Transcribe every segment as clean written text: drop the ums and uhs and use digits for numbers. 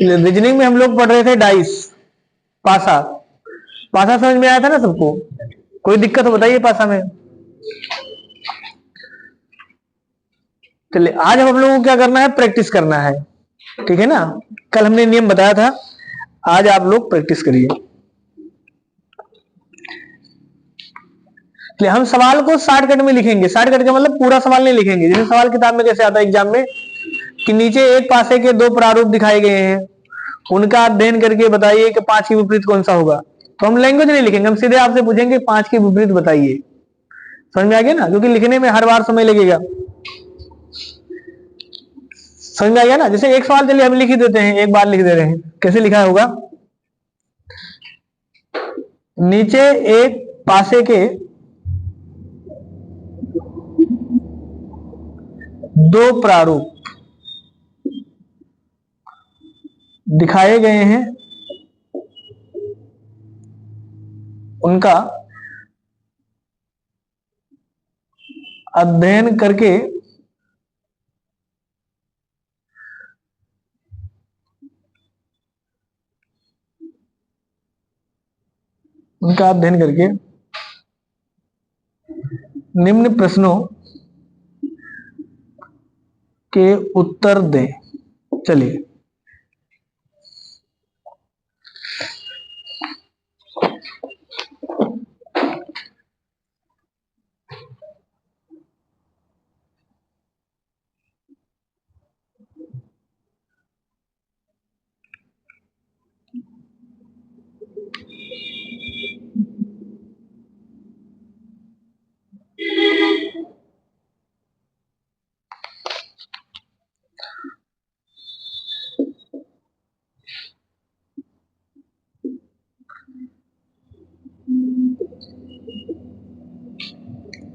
Reasoning में हम लोग पढ़ रहे थे डाइस, पासा। पासा समझ में आया था ना सबको? कोई दिक्कत हो बताइए पासा में। चलिए आज हम लोगों को क्या करना है, प्रैक्टिस करना है, ठीक है ना? कल हमने नियम बताया था, आज आप लोग प्रैक्टिस करिए। हम सवाल को शॉर्टकट में लिखेंगे। शॉर्टकट का मतलब पूरा सवाल नहीं लिखेंगे, जैसे सवाल किताब में कैसे आता है एग्जाम में कि नीचे एक पासे के दो प्रारूप दिखाए गए हैं, उनका अध्ययन करके बताइए कि पांच के विपरीत कौन सा होगा। तो हम लैंग्वेज नहीं लिखेंगे, हम सीधे आपसे पूछेंगे पांच के विपरीत बताइए। समझ में आ गया ना? क्योंकि लिखने में हर बार समय लगेगा। समझ में आ गया ना? जैसे एक सवाल चलिए हम लिख ही देते हैं, एक बार लिख दे रहे हैं, कैसे लिखा होगा? नीचे एक पासे के दो प्रारूप दिखाए गए हैं, उनका अध्ययन करके निम्न प्रश्नों के उत्तर दें। चलिए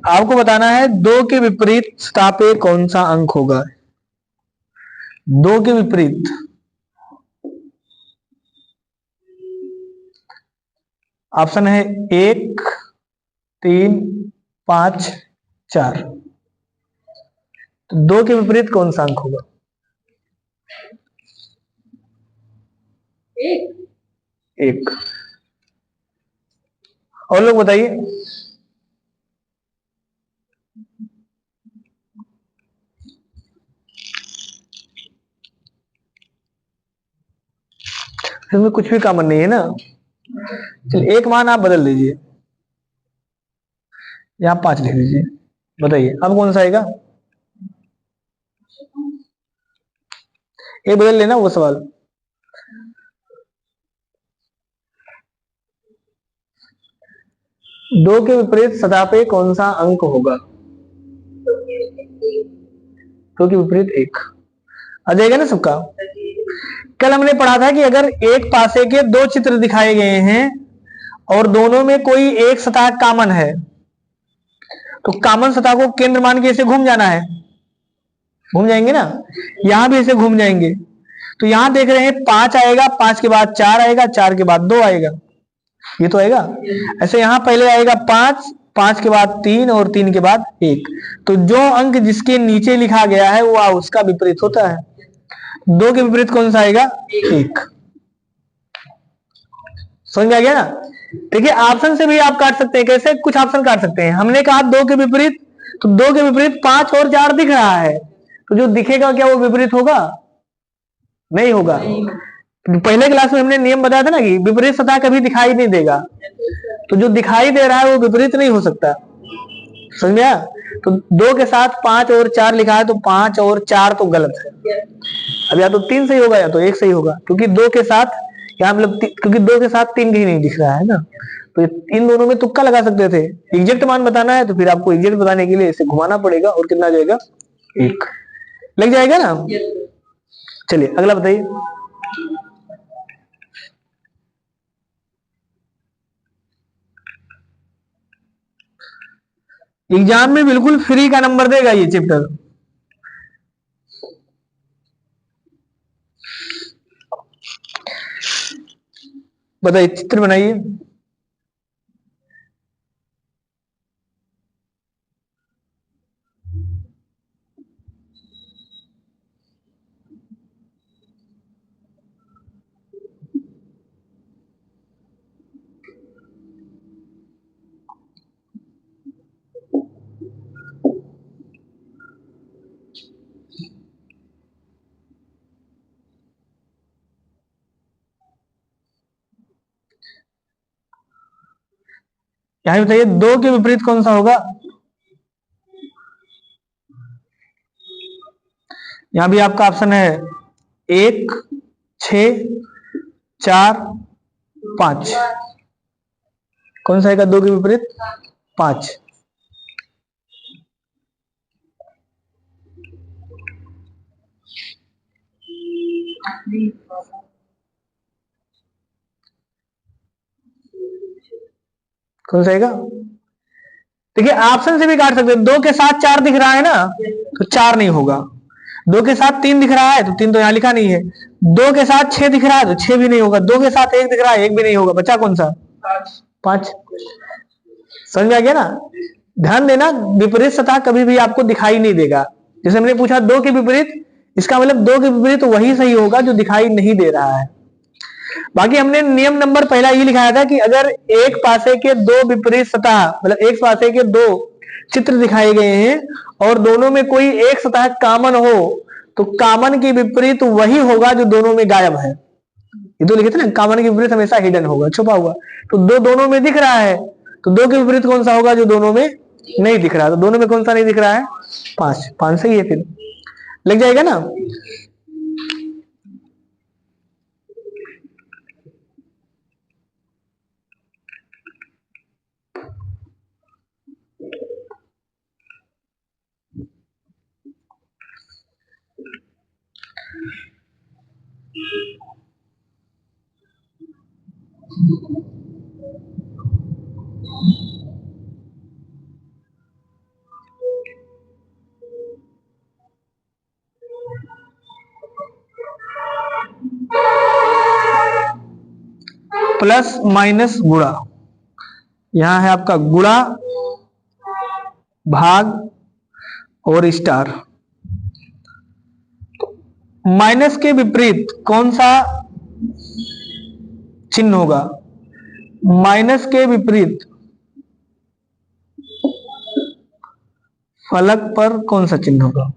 आपको बताना है दो के विपरीत सतह पे कौन सा अंक होगा। दो के विपरीत ऑप्शन है एक, तीन, पांच, चार। तो दो के विपरीत कौन सा अंक होगा? एक। एक। और लोग बताइए। इसमें कुछ भी कॉमन नहीं है ना। चलिए एक मान आप बदल दीजिए, यहां पांच लिख दीजिए। बताइए अब कौन सा आएगा? ये बदल लेना वो सवाल। दो के विपरीत सतह पे कौन सा अंक होगा? दो के विपरीत एक आ जाएगा ना सबका। कल हमने पढ़ा था कि अगर एक पासे के दो चित्र दिखाए गए हैं और दोनों में कोई एक सतह कॉमन है, तो कॉमन सतह को केंद्र मान के इसे घूम जाना है। घूम जाएंगे ना, यहां भी इसे घूम जाएंगे। तो यहां देख रहे हैं पांच आएगा, पांच के बाद चार आएगा, चार के बाद दो आएगा, ये तो आएगा। ऐसे यहां पहले आएगा पांच, पांच के बाद तीन और तीन के बाद एक। तो जो अंक जिसके नीचे लिखा गया है वो उसका विपरीत होता है। दो के विपरीत कौन सा आएगा? एक। समझ में आ गया ना? देखिए ऑप्शन से भी आप काट सकते हैं। कैसे? कुछ ऑप्शन काट सकते हैं। हमने कहा दो के विपरीत, तो दो के विपरीत पांच और चार दिख रहा है, तो जो दिखेगा क्या वो विपरीत होगा? नहीं होगा। पहले क्लास में हमने नियम बताया था ना कि विपरीत सतह कभी दिखाई नहीं देगा, तो जो दिखाई दे रहा है वो विपरीत नहीं हो सकता। समझ में आया? तो दो के साथ पांच और चार लिखा है, तो पांच और चार तो गलत है। अब या तो तीन सही होगा या तो एक सही होगा, क्योंकि दो के साथ यहाँ मतलब क्योंकि दो के साथ तीन कहीं नहीं दिख रहा है ना, तो इन दोनों में तुक्का लगा सकते थे। एग्जैक्ट मान बताना है तो फिर आपको एग्जैक्ट बताने के लिए इसे घुमाना पड़ेगा, और कितना जाएगा? एक लग जाएगा ना। चलिए अगला बताइए। एग्जाम में बिल्कुल फ्री का नंबर देगा ये चैप्टर। बताइए, चित्र बनाइए। यहां बताइए 2 के विपरीत कौन सा होगा। यहां भी आपका ऑप्शन है 1, 6, 4, 5। कौन सा आएगा 2 के विपरीत? 5। कौन सा आएगा? देखिए ऑप्शन से भी काट सकते हैं। 2 के साथ 4 दिख रहा है ना, तो 4 नहीं होगा। 2 के साथ 3 दिख रहा है तो 3 तो यहां लिखा नहीं है। 2 के साथ 6 दिख रहा है तो 6 भी नहीं होगा। 2 के साथ 1 दिख रहा है, 1 भी नहीं होगा। बचा कौन सा? 5। समझ में आ गया ना? ध्यान देना, विपरीत सतह कभी भी आपको दिखाई नहीं देगा। जैसे हमने पूछा 2 के विपरीत, इसका मतलब 2 के विपरीत वही सही होगा जो दिखाई नहीं दे रहा है। बाकी हमने नियम नंबर पहला ये लिखाया था कि अगर एक पासे के दो विपरीत सतह, मतलब एक पासे के दो चित्र दिखाए गए हैं और दोनों में कोई एक सतह कामन हो, तो कामन के विपरीत वही होगा जो दोनों में गायब है। ये तो लिखे थे ना, कामन के विपरीत हमेशा हिडन होगा, छुपा हुआ। तो दो दोनों में दिख रहा है, तो 2 के विपरीत कौन सा होगा जो दोनों में नहीं दिख रहा? तो दोनों में कौन सा नहीं दिख रहा है? 5। 5 सही है, फिर लग जाएगा ना। प्लस माइनस गुणा, यहां है आपका गुणा, भाग और स्टार। माइनस के विपरीत कौन सा चिन्ह होगा? माइनस के विपरीत फलक पर कौन सा चिन्ह होगा?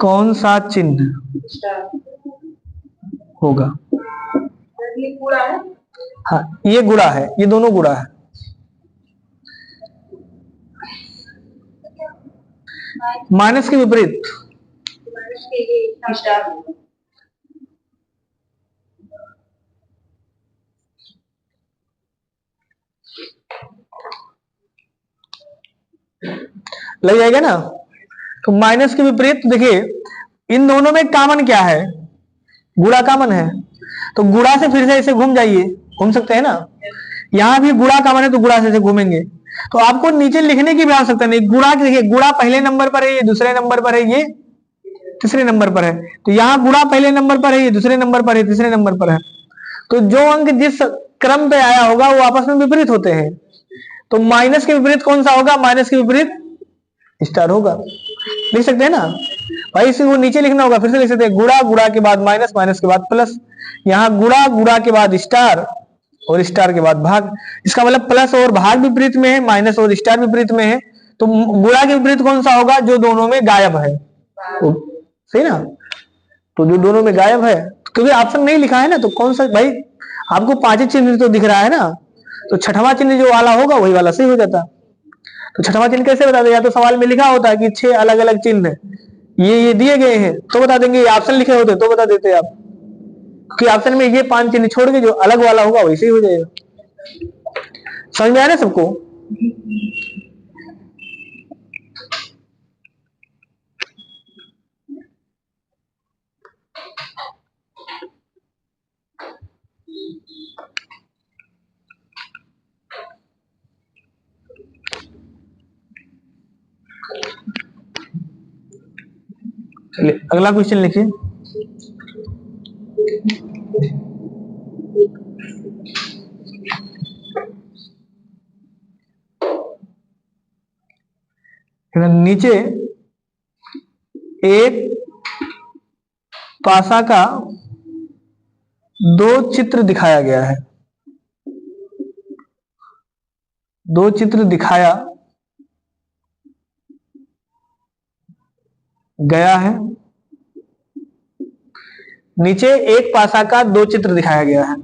कौन सा चिन्ह होगा? हाँ, ये गुणा है, ये दोनों गुणा है। माइनस के विपरीत लग जाएगा ना। तो माइनस के विपरीत देखिए, इन दोनों में कॉमन क्या है? गुणा कॉमन है, तो गुणा से फिर से ऐसे घूम जाइए, घूम सकते हैं ना। यहां भी गुणा कॉमन है तो गुणा से घूमेंगे। तो आपको नीचे लिखने की भी आवश्यकता नहीं। गुणा देखिए, गुणा पहले नंबर पर है, ये दूसरे नंबर पर है, ये तीसरे नंबर पर है। तो यहाँ गुणा पहले नंबर पर है, ये दूसरे नंबर पर है, तीसरे नंबर पर है। तो जो अंक जिस क्रम पे आया होगा वो आपस में विपरीत होते हैं। तो माइनस के विपरीत कौन सा होगा? माइनस के विपरीत स्टार होगा। लिख सकते हैं ना भाई, इसी को नीचे लिखना होगा, फिर से लिख सकते हैं। गुणा, गुणा के बाद माइनस, माइनस के बाद प्लस। यहाँ गुणा, गुणा के बाद स्टार और स्टार के बाद भाग। इसका मतलब प्लस और भाग विपरीत में है, माइनस और स्टार विपरीत में है। तो गुणा के विपरीत कौन सा होगा? जो दोनों में गायब है। तो सही ना, तो जो दोनों में गायब है, क्योंकि ऑप्शन नहीं लिखा है ना, तो कौन सा भाई, आपको 5 चिन्ह तो दिख रहा है ना, तो छठवां चिन्ह जो वाला होगा वही वाला सही हो जाता। तो छठवां चिन्ह कैसे बता दे? या तो सवाल में लिखा होता है कि 6 अलग अलग चिन्ह ये दिए गए हैं तो बता देंगे, ये ऑप्शन लिखे होते तो बता देते आप, क्योंकि ऑप्शन में ये 5 चिन्ह छोड़ के जो अलग वाला होगा वैसे ही हो जाएगा। समझ में आ रहा है सबको? चलिए अगला क्वेश्चन लिखिए। नीचे एक पासा का 2 चित्र दिखाया गया है, 2 चित्र दिखाया गया है। नीचे एक पासा का 2 चित्र दिखाया गया है।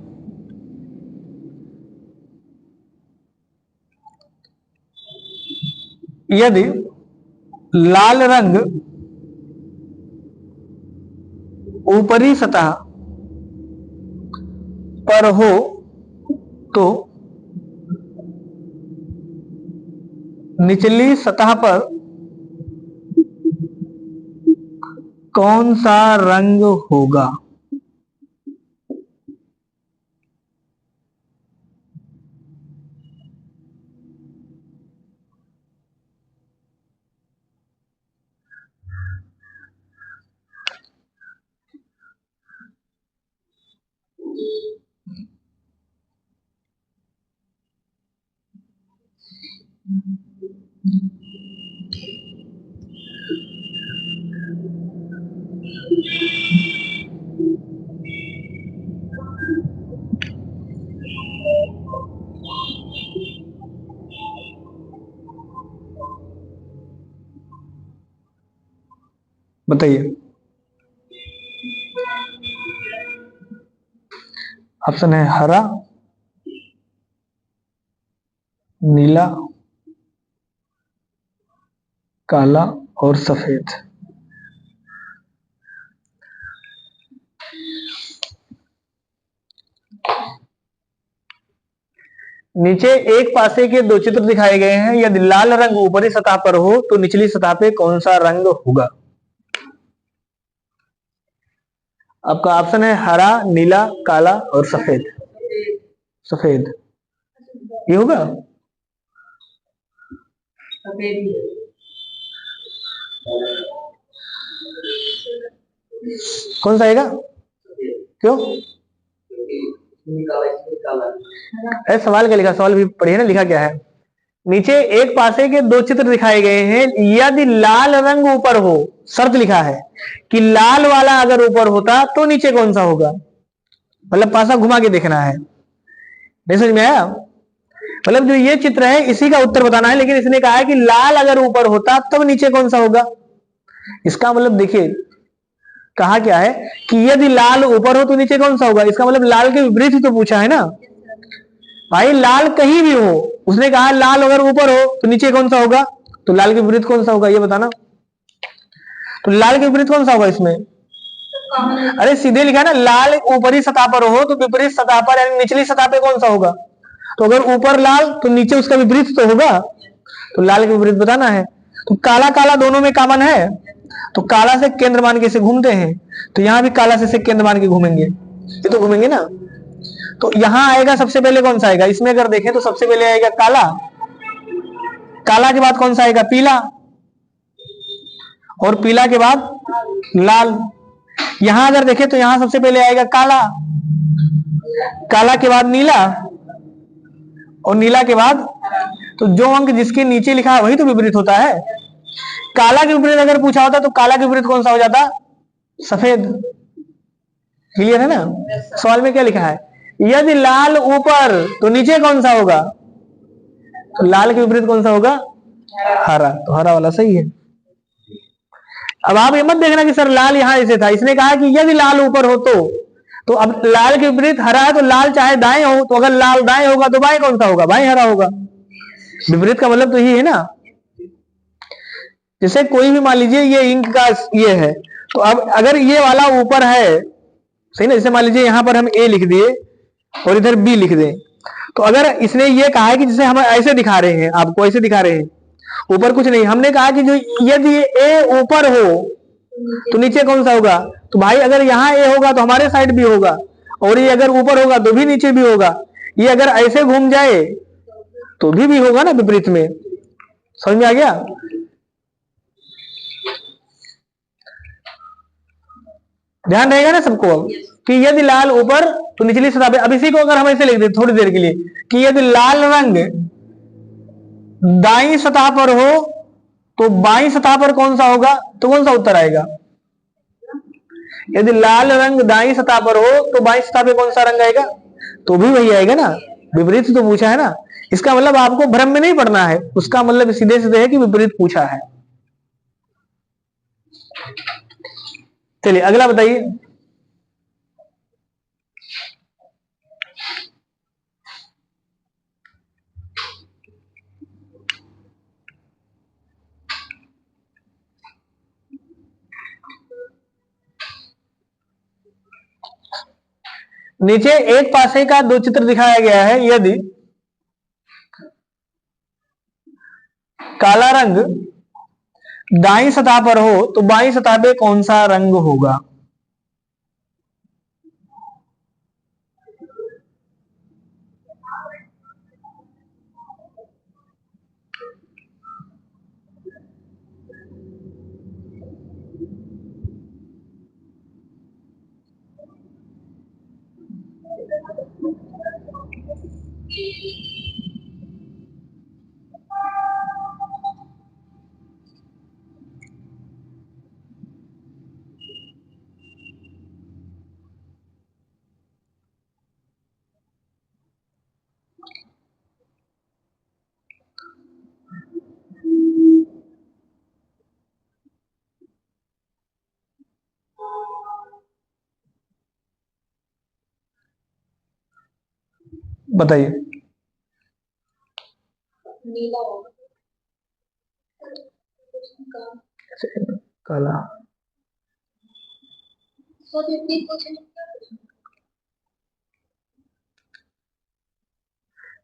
यदि लाल रंग ऊपरी सतह पर हो तो निचली सतह पर कौन सा रंग होगा? बताइए। ऑप्शन है हरा, नीला, काला और सफेद। नीचे एक पासे के दो चित्र दिखाए गए हैं। यदि लाल रंग ऊपरी सतह पर हो तो निचली सतह पे कौन सा रंग होगा? आपका ऑप्शन है हरा, नीला, काला और सफेद। सफेद ये होगा। कौन सा आएगा? क्यों? अरे सवाल क्या लिखा, सवाल भी पढ़िए ना, लिखा क्या है। नीचे एक पासे के दो चित्र दिखाए गए हैं। यदि लाल रंग ऊपर हो, शर्त लिखा है कि लाल वाला अगर ऊपर होता तो नीचे कौन सा होगा। मतलब पासा घुमा के देखना है। नहीं समझ में आया? मतलब जो ये चित्र है इसी का उत्तर बताना है, लेकिन इसने कहा है कि लाल अगर ऊपर होता तब नीचे कौन सा होगा। इसका मतलब देखिए कहा क्या है कि यदि लाल ऊपर हो तो नीचे कौन सा होगा। इसका मतलब लाल के विपरीत ही तो पूछा है ना भाई। लाल कहीं भी हो, उसने कहा लाल अगर ऊपर हो तो नीचे कौन सा होगा, तो लाल के विपरीत कौन सा होगा ये बताना। तो लाल के विपरीत कौन सा होगा इसमें? अरे सीधे लिखा है ना, लाल ऊपरी सतह पर हो तो विपरीत सतह पर यानी निचली सतह पे कौन सा होगा। तो अगर ऊपर लाल तो नीचे उसका विपरीत तो होगा, तो लाल के विपरीत बताना है। तो काला काला दोनों में कॉमन है, तो काला से केंद्र मान के इसे घूमते हैं। तो यहां भी काला से केंद्र मान के घूमेंगे, ये तो घूमेंगे ना। तो यहां आएगा सबसे पहले कौन सा आएगा, इसमें अगर देखें तो सबसे पहले आएगा काला। काला के बाद कौन सा आएगा? पीला। और पीला के बाद लाल। यहां अगर देखें तो यहां सबसे पहले आएगा काला, काला के बाद नीला और नीला के बाद, तो जो अंक जिसके नीचे लिखा है वही तो विपरीत होता है। काला के विपरीत अगर पूछा होता तो काला के विपरीत कौन सा हो जाता? सफेद। क्लियर है ना? सवाल में क्या लिखा है, यदि लाल ऊपर तो नीचे कौन सा होगा, तो लाल के विपरीत कौन सा होगा? हरा। तो हरा वाला सही है। अब आप ये मत देखना कि सर लाल यहां ऐसे था, इसने कहा कि यदि लाल ऊपर हो तो अब लाल के विपरीत हरा है, तो लाल चाहे दाएं हो, तो अगर लाल दाएं होगा तो बाएं कौन सा होगा? बाएं हरा होगा। विपरीत का मतलब तो ये है ना। जैसे कोई भी मान लीजिए ये इंक का ये है, तो अब अगर ये वाला ऊपर है, सही ना, जैसे मान लीजिए यहां पर हम ए लिख दिए और इधर बी लिख दें, तो अगर इसने ये कहा है कि जैसे हम ऐसे दिखा रहे हैं, आपको ऐसे दिखा रहे हैं, ऊपर कुछ नहीं, हमने कहा कि जो यदि ए ऊपर हो तो नीचे कौन सा होगा, तो भाई अगर यहाँ ए होगा तो हमारे साइड भी होगा, और ये अगर ऊपर होगा तो भी नीचे भी होगा। ये अगर ऐसे घूम जाए तो भी होगा ना विपरीत में। समझ में आ गया? ध्यान रहेगा ना सबको अब कि यदि लाल ऊपर तो निचली सतह पे। अब इसी को अगर हम ऐसे लिख दे थोड़ी देर के लिए कि यदि लाल रंग दाई सतह पर हो तो बाई सतह पर कौन सा होगा, तो कौन सा उत्तर आएगा? यदि लाल रंग दाई सतह पर हो तो बाई सतह पे कौन सा रंग आएगा, तो भी वही आएगा ना। विपरीत तो पूछा है ना, इसका मतलब आपको भ्रम में नहीं पड़ना है, उसका मतलब सीधे सीधे है कि विपरीत पूछा है। चलिए अगला बताइए। नीचे एक पासे का दो चित्र दिखाया गया है। यदि काला रंग दाईं सतह पर हो तो बाईं सतह पे कौन सा रंग होगा? बताइए। नीला होगा। काला।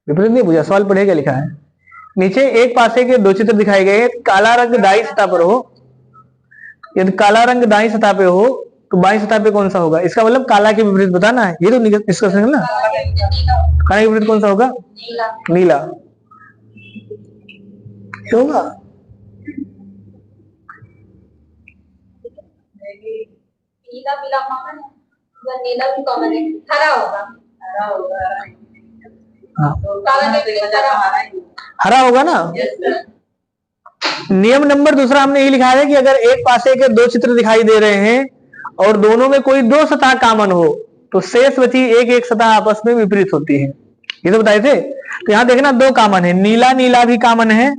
विपरीत नहीं पूछा, सवाल पढ़ेगा लिखा है। नीचे एक पासे के दो चित्र दिखाए गए। काला रंग दाईं सतह पर हो, यदि काला रंग दाईं सतह पे हो तो बाईं सतह पे कौन सा होगा? इसका मतलब काला के विपरीत बताना है। ये तो डिस्कशन है ना। काला के विपरीत कौन सा होगा? नीला होगा। नीला पीला कॉमन है, नीला भी कॉमन है। हरा होगा। हाँ, हरा होगा ना। नियम नंबर दूसरा हमने ये लिखा है कि अगर एक पासे के दो चित्र दिखाई दे रहे हैं और दोनों में कोई दो सतह कॉमन हो तो शेष बची एक एक सतह आपस में विपरीत होती है। ये तो बताए थे। तो यहां देखना दो कॉमन है, नीला नीला भी कॉमन है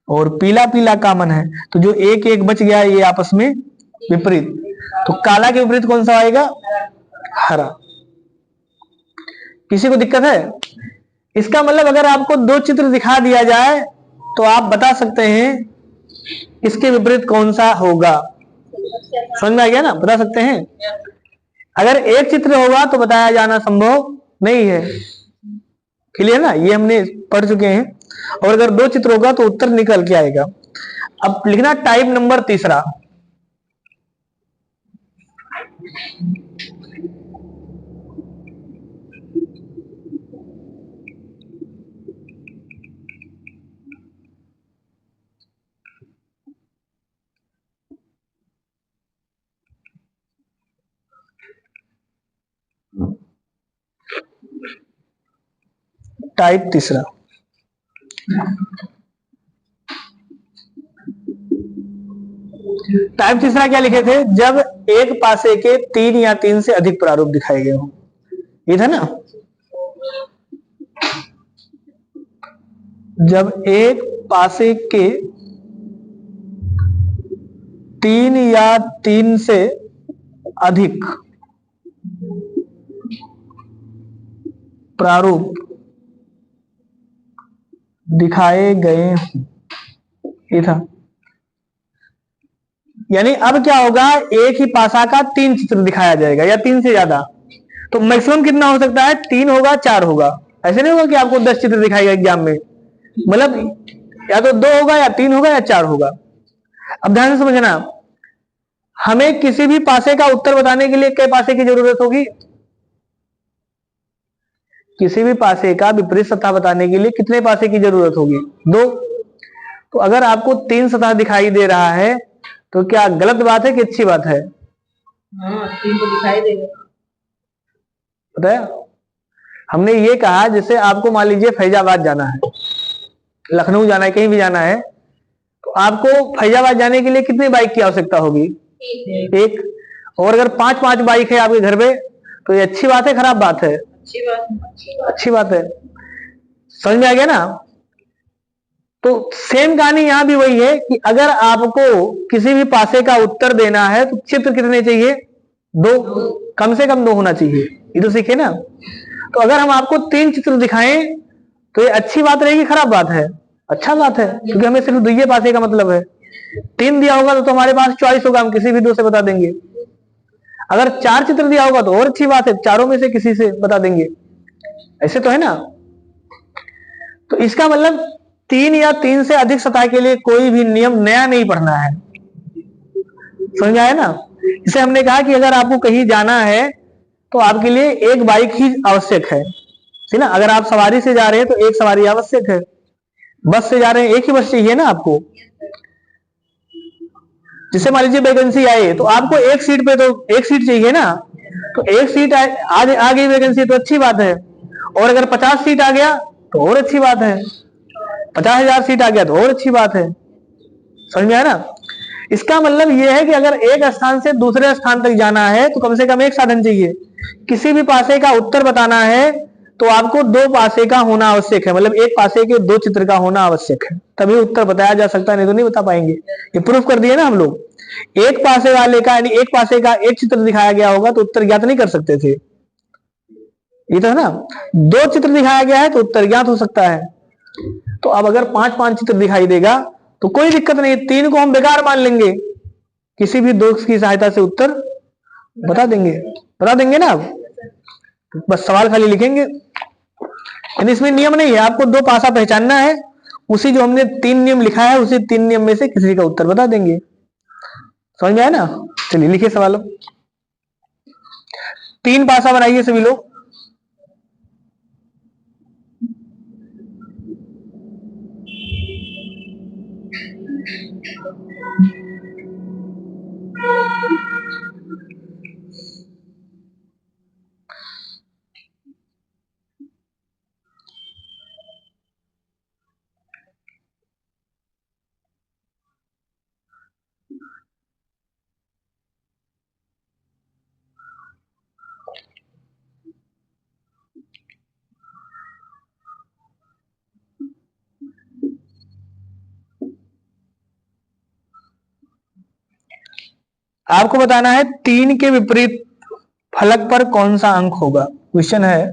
और पीला पीला कॉमन है। तो जो एक एक बच गया ये आपस में विपरीत। तो काला के विपरीत कौन सा आएगा? हरा। किसी को दिक्कत है? इसका मतलब अगर आपको दो चित्र दिखा दिया जाए तो आप बता सकते हैं इसके विपरीत कौन सा होगा। समझ में आ गया ना? बता सकते हैं। अगर एक चित्र होगा तो बताया जाना संभव नहीं है। क्लियर ना? ये हमने पढ़ चुके हैं। और अगर दो चित्र होगा तो उत्तर निकल के आएगा। अब लिखना टाइप नंबर तीसरा। टाइप तीसरा। टाइप तीसरा क्या लिखे थे? जब एक पासे के तीन या तीन से अधिक प्रारूप दिखाए गए हों। ये था ना। जब एक पासे के तीन या तीन से अधिक प्रारूप दिखाए गए हों। ये था। यानी अब क्या होगा? एक ही पासा का तीन चित्र दिखाया जाएगा या तीन से ज्यादा। तो मैक्सिमम कितना हो सकता है? तीन होगा, चार होगा। ऐसे नहीं होगा कि आपको 10 चित्र दिखाएगा एग्जाम में। मतलब या तो दो होगा या तीन होगा या चार होगा। अब ध्यान से समझना, हमें किसी भी पासे का उत्तर बताने के लिए कितने पासे की जरूरत होगी? किसी भी पासे का विपरीत सतह बताने के लिए कितने पासे की जरूरत होगी? दो। तो अगर आपको तीन सतह दिखाई दे रहा है तो क्या गलत बात है कि अच्छी बात है? तीन तो दिखाई देगा। बताया हमने ये कहा, जैसे आपको मान लीजिए फैजाबाद जाना है, लखनऊ जाना है, कहीं भी जाना है, तो आपको फैजाबाद जाने के लिए कितनी बाइक की आवश्यकता होगी? एक। और अगर पांच पांच बाइक है आपके घर पे तो ये अच्छी बात है, खराब बात है? अच्छी बात है। समझ में आ गया ना? तो सेम कहानी यहां भी वही है कि अगर आपको किसी भी पासे का उत्तर देना है तो चित्र कितने चाहिए? दो। कम से कम दो होना चाहिए। ये तो सीखे ना। तो अगर हम आपको तीन चित्र दिखाएं तो ये अच्छी बात रहेगी, खराब बात है? अच्छा बात है, क्योंकि हमें सिर्फ दुइये पासे का मतलब है। तीन दिया होगा तो हमारे पास चॉइस होगा, हम किसी भी दो से बता देंगे। अगर 4 चित्र दिया होगा तो और अच्छी बात है, चारों में से किसी से बता देंगे, ऐसे तो है ना। तो इसका मतलब 3 या 3 से अधिक सतह के लिए कोई भी नियम नया नहीं पढ़ना है, समझ में आया ना। इसे हमने कहा कि अगर आपको कहीं जाना है तो आपके लिए एक बाइक ही आवश्यक है, ठीक ना। अगर आप सवारी से जा रहे हैं तो एक सवारी आवश्यक है, बस से जा रहे हैं एक ही बस चाहिए ना आपको। जिससे मान लीजिए वैकेंसी आई तो आपको एक सीट पे तो एक सीट चाहिए ना, तो एक सीट आ गई वैकेंसी तो अच्छी बात है, और अगर 50 सीट आ गया तो और अच्छी बात है, 50,000 सीट आ गया तो और अच्छी बात है, समझ में आया ना। इसका मतलब यह है कि अगर एक स्थान से दूसरे स्थान तक जाना है तो कम से कम एक साधन चाहिए। किसी भी पासे का उत्तर बताना है तो आपको 2 पासे का होना आवश्यक है, मतलब एक पासे के 2 चित्र का होना आवश्यक है, तभी उत्तर बताया जा सकता है, नहीं तो नहीं बता पाएंगे। ये प्रूफ कर दिए ना हम लोग। एक पासे वाले का यानी एक पासे का एक चित्र दिखाया गया होगा तो उत्तर ज्ञात नहीं कर सकते थे, ये तो है ना। 2 चित्र दिखाया गया है तो उत्तर ज्ञात हो सकता है। तो अब अगर 5-5 चित्र दिखाई देगा तो कोई दिक्कत नहीं, 3 को हम बेकार मान लेंगे, किसी भी 2 की सहायता से उत्तर बता देंगे ना। अब बस सवाल खाली लिखेंगे, यानी इसमें नियम नहीं है, आपको 2 पासा पहचानना है, उसी जो हमने 3 नियम लिखा है उसी 3 नियम में से किसी का उत्तर बता देंगे, समझ में आया ना। चलिए लिखिए सवाल। 3 पासा बनाइए सभी लोग। आपको बताना है 3 के विपरीत फलक पर कौन सा अंक होगा। क्वेश्चन है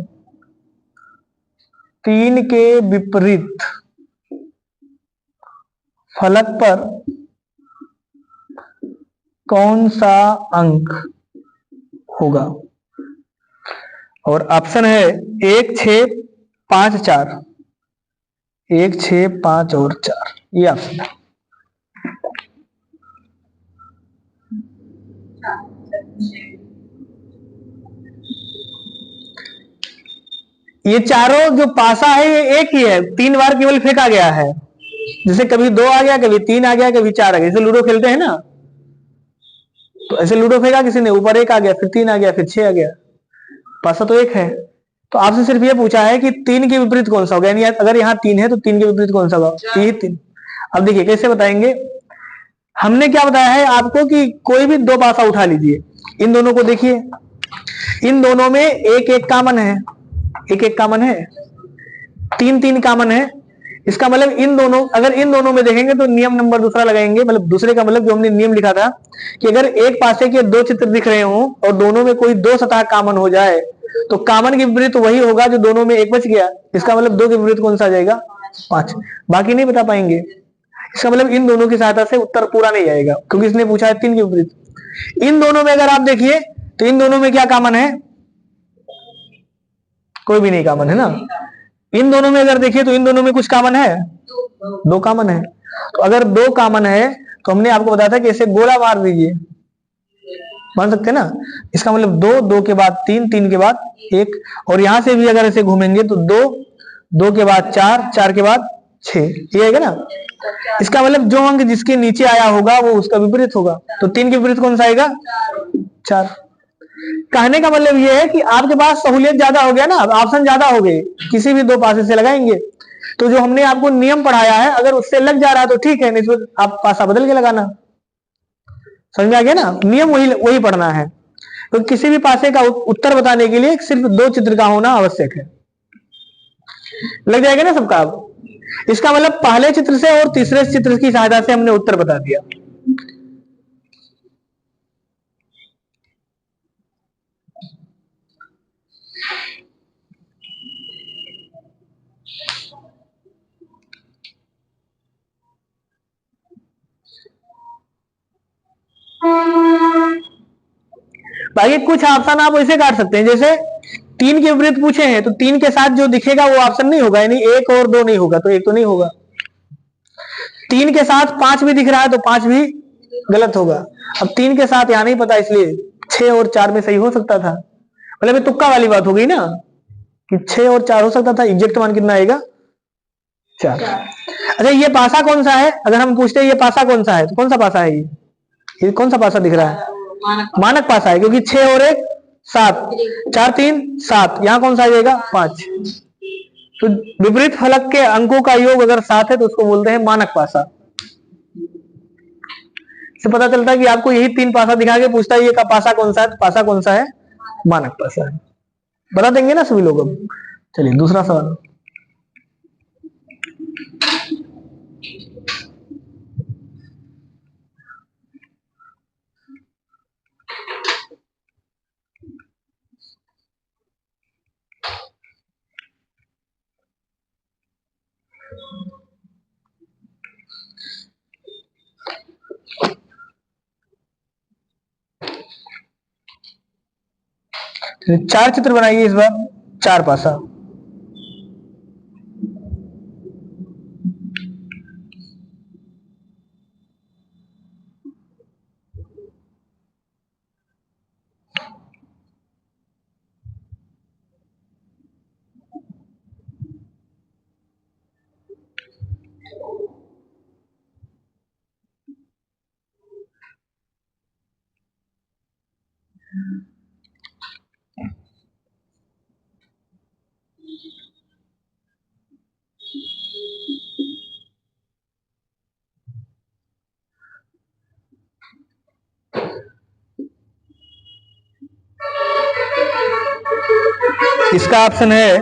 3 के विपरीत फलक पर कौन सा अंक होगा, और ऑप्शन है 1, 6, 5, 4, 1, 6, 5 और 4, ये ऑप्शन है। ये चारों जो पासा है ये एक ही है, 3 बार केवल फेंका गया है, जैसे कभी 2 आ गया, कभी 3 आ गया, कभी 4 आ गया, जैसे लूडो खेलते हैं ना, तो ऐसे लूडो फेंका किसी ने, ऊपर 1 आ गया, फिर 3 आ गया, फिर 6 आ गया, पासा तो एक है। तो आपसे सिर्फ ये पूछा है कि 3 के विपरीत कौन सा होगा, यानी अगर यहाँ 3 है तो 3 के विपरीत कौन सा होगा, यही 3। अब देखिए कैसे बताएंगे। हमने क्या बताया है आपको कि कोई भी 2 पासा उठा लीजिए, इन दोनों को देखिए, इन दोनों में एक एक कामन है, एक एक कामन है, 3-3 कामन है। इसका मतलब इन दोनों, अगर इन दोनों में देखेंगे तो नियम नंबर दूसरा लगाएंगे, मतलब दूसरे का मतलब जो हमने नियम लिखा था कि अगर एक पासे के 2 चित्र दिख रहे हो और दोनों में कोई 2 सतह कामन हो जाए तो कामन के विपरीत वही होगा जो दोनों में एक बच गया, इसका मतलब 2 के विपरीत कौन सा आ जाएगा, 5। बाकी नहीं बता पाएंगे, इसका मतलब इन दोनों की सहायता से उत्तर पूरा नहीं आएगा, क्योंकि इसने पूछा है 3 के विपरीत। इन दोनों में अगर आप देखिए तो इन दोनों में क्या कामन है, कोई भी नहीं कामन है ना। इन दोनों में अगर देखिए तो इन दोनों में कुछ कामन है, 2 कामन है। तो अगर 2 कामन है तो हमने आपको बताया था कि ऐसे गोला मार दीजिए, मान सकते हैं ना। इसका मतलब 2, 2 के बाद 3, 3 के बाद 1, और यहां से भी अगर ऐसे घूमेंगे तो 2, 2 के बाद 4, 4 के बाद 6, ये आएगा ना। इसका मतलब जो अंक जिसके नीचे आया होगा वो उसका विपरीत होगा, तो 3 के विपरीत कौन सा आएगा, 4। कहने का मतलब ये है कि आपके पास सहूलियत ज्यादा हो गया ना, ऑप्शन ज्यादा हो गए, किसी भी 2 पासे से लगाएंगे। तो जो हमने आपको नियम पढ़ाया है अगर उससे लग जा रहा है तो ठीक है, नहीं तो आप पासा बदल के लगाना। समझ में आ गया ना, नियम वही वही पढ़ना है। तो किसी भी पासे का उत्तर बताने के लिए सिर्फ 2 चित्र का होना आवश्यक है, लग जाएगा ना सबका। अब इसका मतलब पहले चित्र से और तीसरे चित्र की सहायता से हमने उत्तर बता दिया। बाकी कुछ ऑप्शन आप वैसे काट सकते हैं, जैसे 3 के विपरीत पूछे हैं तो 3 के साथ जो दिखेगा वो ऑप्शन नहीं होगा, यानी 1 और 2 नहीं होगा, तो 1 तो नहीं होगा। 3 के साथ 5 भी दिख रहा है तो 5 भी गलत होगा। अब 3 के साथ यहां नहीं पता, इसलिए 6 और 4 में सही हो सकता था। मतलब ये तुक्का वाली बात हो गई ना कि 6 और 4 हो सकता था। एग्जैक्ट मान कितना आएगा? 4। अच्छा, ये पासा कौन सा है? अगर हम पूछते हैं ये पासा कौन सा है तो कौन सा पासा है? ये कौन सा पासा दिख रहा है? मानक पासा है, क्योंकि 6 और 1 7, 4 3 7, यहां कौन सा आ जाएगा? 5। तो विपरीत फलक के अंकों का योग अगर 7 है तो उसको बोलते हैं मानक पासा। इससे पता चलता है कि आपको यही 3 पासा दिखा के पूछता है ये का पासा कौन सा है, तो पासा कौन सा है? मानक पासा है। बता देंगे ना सभी लोग। अब चलिए दूसरा सवाल। चार चित्र बनाइए इस बार, 4 पासा। इसका ऑप्शन है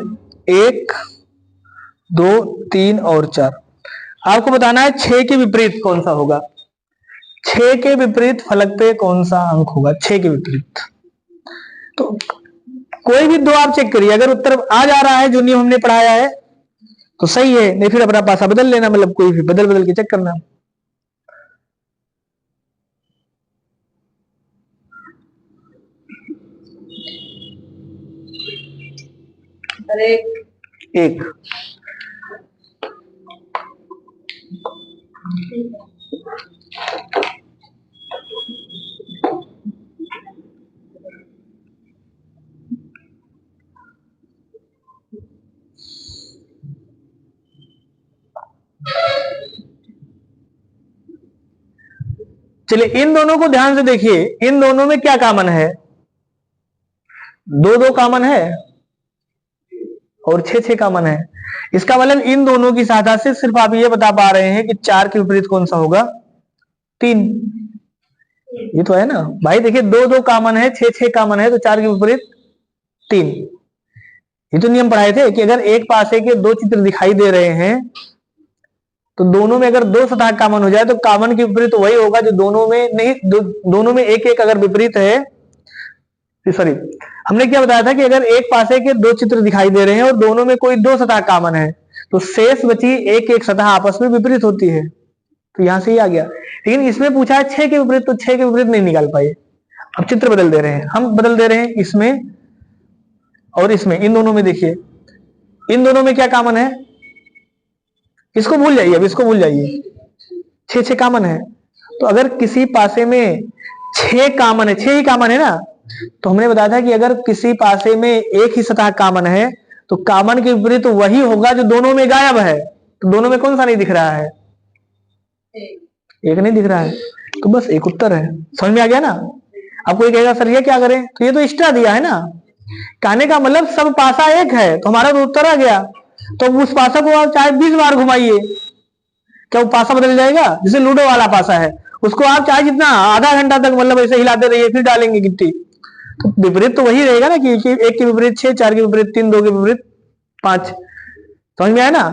1 2 3 और 4। आपको बताना है 6 के विपरीत कौन सा होगा। 6 के विपरीत फलक पे कौन सा अंक होगा? 6 के विपरीत तो कोई भी 2 आप चेक करिए, अगर उत्तर आ जा रहा है जो नियम हमने पढ़ाया है तो सही है, नहीं फिर अपना पासा बदल लेना, मतलब कोई भी बदल बदल के चेक करना। एक चलिए इन दोनों को ध्यान से देखिए, इन दोनों में क्या कॉमन है? 2 2 कॉमन है और 6 6 कॉमन है। इसका मतलब इन दोनों की सहायता से सिर्फ आप ये बता पा रहे हैं कि 4 के विपरीत कौन सा होगा? 3। ये तो है ना भाई, देखिए 2 2 कॉमन है, 6 6 कॉमन है, तो 4 के विपरीत 3। ये तो नियम पढ़ाए थे कि अगर एक पासे के 2 चित्र दिखाई दे रहे हैं तो दोनों में अगर 2 सतह कॉमन हो जाए तो कॉमन के विपरीत वही होगा जो दोनों में नहीं, दोनों में एक एक अगर विपरीत है। सॉरी, हमने क्या बताया था कि अगर एक पासे के 2 चित्र दिखाई दे रहे हैं और दोनों में कोई 2 सतह कॉमन है तो शेष बची एक एक सतह आपस में विपरीत होती है। तो यहां से ही आ गया। लेकिन इसमें पूछा है 6 के विपरीत, तो 6 के विपरीत नहीं निकाल पाए। अब चित्र बदल दे रहे हैं, हम बदल दे रहे हैं इसमें और इसमें। इन दोनों में देखिए, इन दोनों में क्या कॉमन है? इसको भूल जाइए, अब इसको भूल जाइए, 6 6 कॉमन है। तो अगर किसी पासे में 6 कॉमन है, 6 ही कॉमन है ना, तो हमने बताया था कि अगर किसी पासे में एक ही सतह कॉमन है तो कॉमन के विपरीत तो वही होगा जो दोनों में गायब है। तो दोनों में कौन सा नहीं दिख रहा है? एक नहीं दिख रहा है, तो बस एक उत्तर है। समझ में आ गया ना? अब कोई कहेगा सर ये क्या करें, तो ये तो एक्स्ट्रा दिया है ना। कहने का मतलब सब पासा एक है तो हमारा तो उत्तर आ गया। तो उस पासा को आप चाहे 20 बार घुमाइए, क्या वो पासा बदल जाएगा? जैसे लूडो वाला पासा है, उसको आप चाहे जितना आधा घंटा तक मतलब ऐसे हिलाते रहिए, फिर डालेंगे गिट्टी, तो विपरीत तो वही रहेगा ना कि एक के विपरीत 6, 4 के विपरीत 3, 2 के विपरीत 5। समझ में आया ना?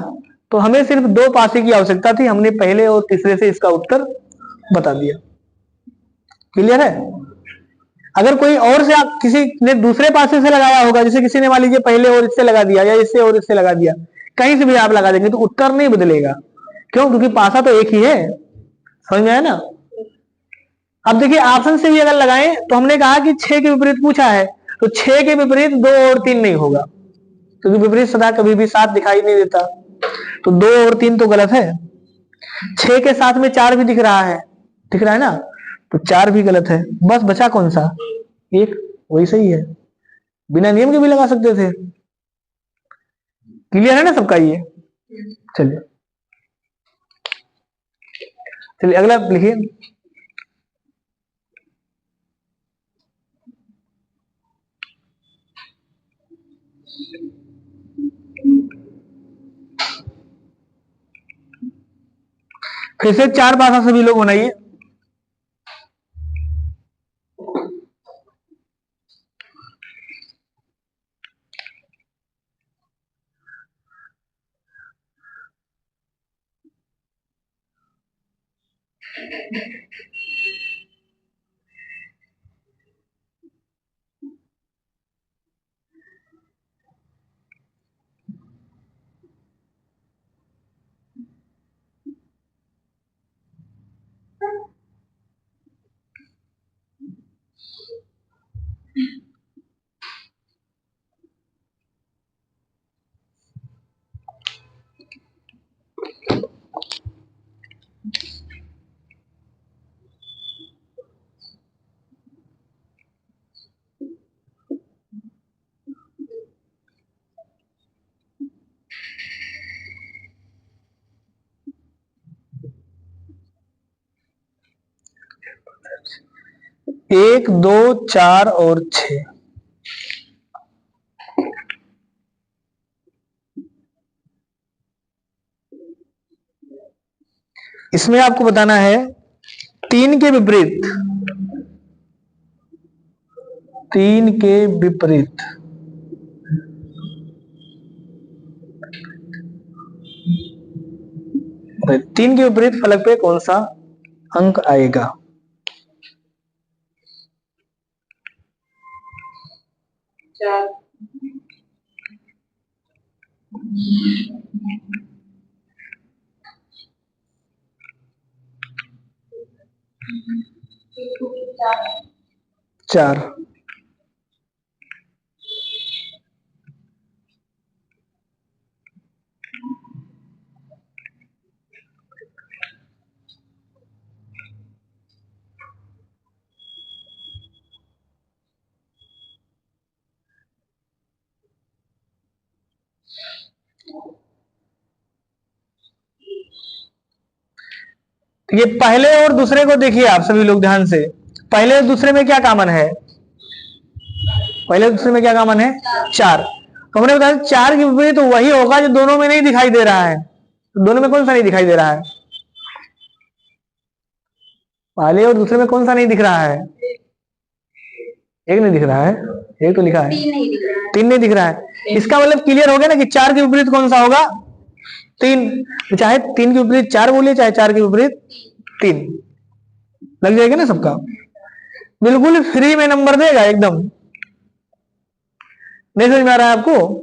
तो हमें सिर्फ 2 पासे की आवश्यकता थी, हमने पहले और तीसरे से इसका उत्तर बता दिया। क्लियर है? अगर कोई और से आप किसी ने दूसरे पासे से लगाया होगा, जैसे किसी ने मान लीजिए पहले और इससे लगा दिया या इससे और इससे लगा दिया, कहीं से भी आप लगा देंगे तो उत्तर नहीं बदलेगा। क्यों? क्योंकि पासा तो एक ही है। समझ में आया ना? अब देखिए ऑप्शन से भी अगर लगाएं तो हमने कहा कि 6 के विपरीत पूछा है, तो 6 के विपरीत 2 और 3 नहीं होगा, क्योंकि विपरीत सदा कभी भी 7 दिखाई नहीं देता, तो 2 और 3 तो गलत है। 6 के साथ में 4 भी दिख रहा है, दिख रहा है ना, तो 4 भी गलत है। बस बचा कौन सा, 1, वही सही है। बिना नियम के भी लगा सकते थे। क्लियर है ना सबका ये? चलिए चलिए अगला लिखिए। फिर से 4 पासा सभी लोग बनाइए। एक, दो, 4 और 6। इसमें आपको बताना है 3 के विपरीत, 3 के विपरीत 3 के विपरीत फलक पे कौन सा अंक आएगा। चार। चार। ये पहले और दूसरे को देखिए आप सभी लोग ध्यान से। पहले और दूसरे में क्या कॉमन है, पहले और दूसरे में क्या कॉमन है, 4। तो हमने बताया 4 के विपरीत तो वही होगा जो दोनों में नहीं दिखाई दे रहा है। तो दोनों में कौन सा नहीं दिखाई दे रहा है, पहले और दूसरे में कौन सा नहीं दिख रहा है, एक नहीं दिख रहा है, एक तो लिखा है, 3 नहीं दिख रहा है। इसका मतलब क्लियर हो गया ना कि 4 के विपरीत कौन सा होगा, 3। तो चाहे 3 के विपरीत 4 बोलिए, चाहे 4 के विपरीत 3, लग जाएगा ना सबका। बिल्कुल फ्री में नंबर देगा एकदम। नहीं समझ में आ रहा है आपको?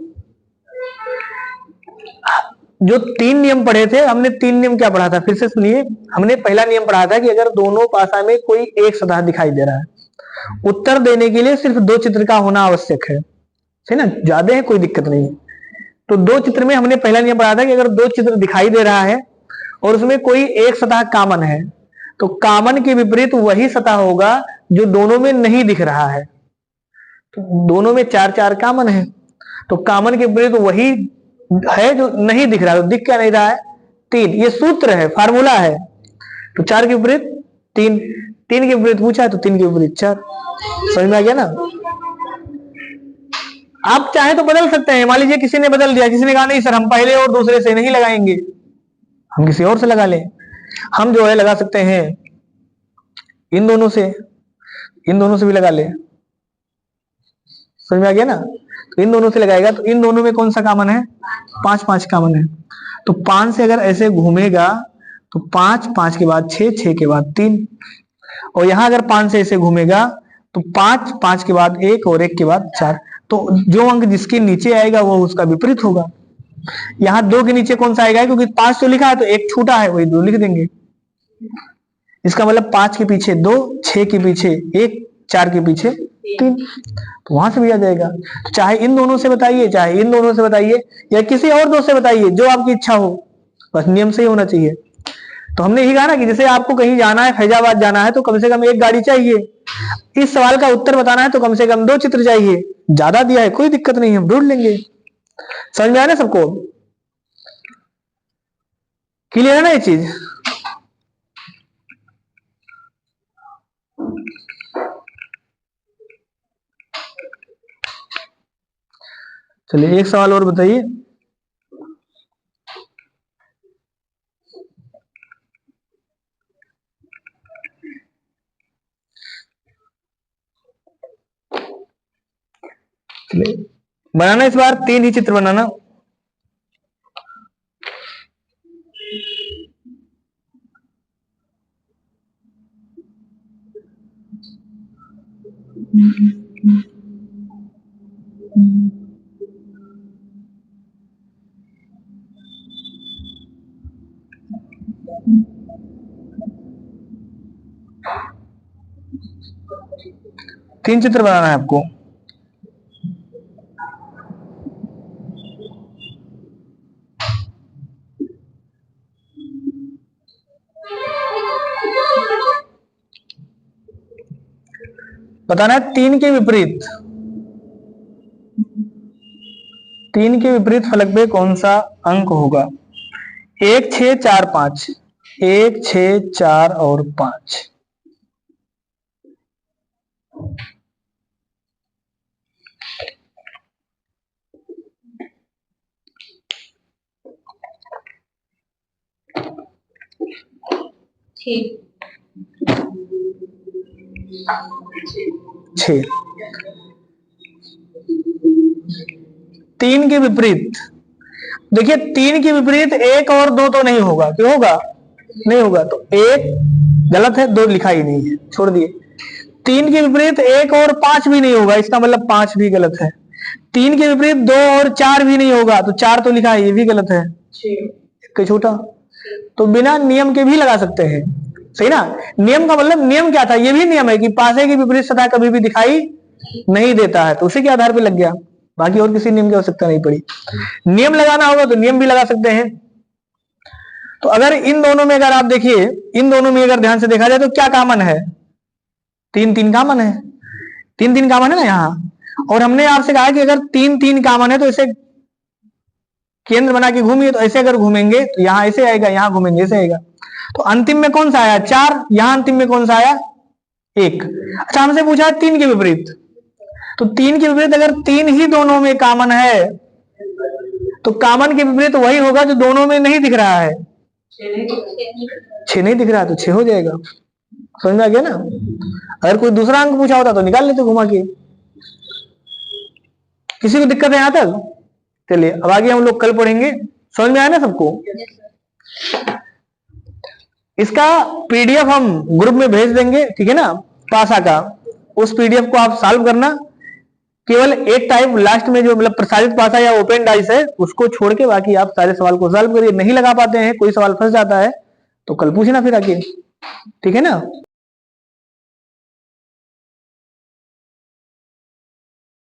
जो 3 नियम पढ़े थे हमने, 3 नियम क्या पढ़ा था फिर से सुनिए। हमने पहला नियम पढ़ा था कि अगर दोनों पासा में कोई एक सतह दिखाई दे रहा है, उत्तर देने के लिए सिर्फ 2 चित्र का होना आवश्यक है, सही ना, ज्यादा है कोई दिक्कत नहीं। तो 2 चित्र में हमने पहला नियम पढ़ा था कि अगर 2 चित्र दिखाई दे रहा है और उसमें कोई एक सतह कामन है, तो कामन के विपरीत वही सतह होगा जो दोनों में नहीं दिख रहा है। तो दोनों में 4 4 कामन है, तो कामन के विपरीत वही है जो नहीं दिख रहा है। तो दिख क्या नहीं रहा है, 3। ये सूत्र है, फार्मूला है। तो 4 के विपरीत 3, 3 के विपरीत पूछा है तो 3 के विपरीत 4। समझ में आ गया ना? आप चाहे तो बदल सकते हैं। मान लीजिए किसी ने बदल दिया, किसी ने कहा नहीं सर हम पहले और दूसरे से नहीं लगाएंगे, हम किसी और से लगा लें। हम जो है लगा सकते हैं इन दोनों से, इन दोनों से भी लगा ले। समझ में आ गया ना? तो इन दोनों से लगाएगा तो इन दोनों में कौन सा कॉमन है, 5 5 कॉमन है। तो 5 से अगर ऐसे घूमेगा तो 5 5 के बाद 6 6 के बाद 3, और यहां अगर 5 से ऐसे घूमेगा तो 5 5 के बाद 1 और 1 के बाद 4। तो जो अंक जिसके नीचे आएगा वो उसका विपरीत होगा। यहाँ 2 के नीचे कौन सा आएगा, क्योंकि 5 तो लिखा है तो 1 छूटा है, वही 2 लिख देंगे। इसका मतलब 5 के पीछे 2, 6 के पीछे 1, 4 के पीछे 3, तो वहां से भी आ जाएगा। तो चाहे इन दोनों से बताइए, चाहे इन दोनों से बताइए, या किसी और दो से बताइए, जो आपकी इच्छा हो, बस नियम सही होना चाहिए। तो हमने यही कहा ना कि जैसे आपको कहीं जाना है, फैजाबाद जाना है, तो कम से कम 1 गाड़ी चाहिए। इस सवाल का उत्तर बताना है तो कम से कम 2 चित्र चाहिए। ज्यादा दिया है कोई दिक्कत नहीं, हम ढूंढ लेंगे। समझ में आया ना सबको? क्लियर है ना ये चीज? चलिए एक सवाल और बताइए। चलिए बनाना इस बार 3 ही चित्र बनाना। तीन चित्र बनाना है आपको। बताना है 3 के विपरीत, 3 के विपरीत फलक पे कौन सा अंक होगा। 1, 6, 4, 5, 1, 6, 4 और 5। छह। 3 के विपरीत, देखिए 3 के विपरीत 1 और 2 तो नहीं होगा, क्यों होगा? नहीं होगा, तो 1 गलत है, 2 लिखा ही नहीं है, छोड़ दिए। 3 के विपरीत 1 और 5 भी नहीं होगा, इसका मतलब 5 भी गलत है। 3 के विपरीत 2 और 4 भी नहीं होगा, तो 4 तो लिखा है, ये भी गलत है, एक छोटा। तो बिना नियम के भी लगा सकते हैं, सही ना? नियम का मतलब नियम क्या था? ये भी नियम है कि पासे की विपरीत सतह कभी भी दिखाई नहीं देता है, तो उसी के आधार पर लग गया, बाकी और किसी नियम की आवश्यकता नहीं पड़ी। नियम लगाना होगा तो नियम भी लगा सकते हैं। तो अगर इन दोनों में, अगर आप देखिए, इन दोनों में अगर ध्यान से देखा जाए तो क्या कॉमन है? 3, 3 कॉमन है, 3, 3 कॉमन है ना यहाँ। और हमने आपसे कहा कि अगर 3, 3 कॉमन है तो इसे केंद्र बना के घूमिए, तो ऐसे अगर घूमेंगे तो यहाँ ऐसे आएगा, यहाँ घूमेंगे ऐसे आएगा। तो अंतिम में कौन सा आया? 4। यहाँ अंतिम में कौन सा आया? 1। अच्छा, हमसे पूछा है 3 के विपरीत, तो 3 के विपरीत अगर 3 ही दोनों में कॉमन है, तो कॉमन के विपरीत वही होगा जो दोनों में नहीं दिख रहा है। 6 नहीं दिख रहा तो 6 हो जाएगा। समझ में आ गया ना? अगर कोई दूसरा अंक पूछा होता तो निकाल लेते घुमा के। किसी को दिक्कत है यहां तक? चलिए अब आगे हम लोग कल पढ़ेंगे। समझ में आया ना सबको? इसका पीडीएफ हम ग्रुप में भेज देंगे, ठीक है ना, पासा का। उस पीडीएफ को आप सॉल्व करना। केवल एक टाइप लास्ट में जो मतलब प्रसारित पासा या ओपन डाइस है, उसको छोड़ के बाकी आप सारे सवाल को सॉल्व करिए। नहीं लगा पाते हैं, कोई सवाल फंस जाता है, तो कल पूछना फिर आके, ठीक है ना?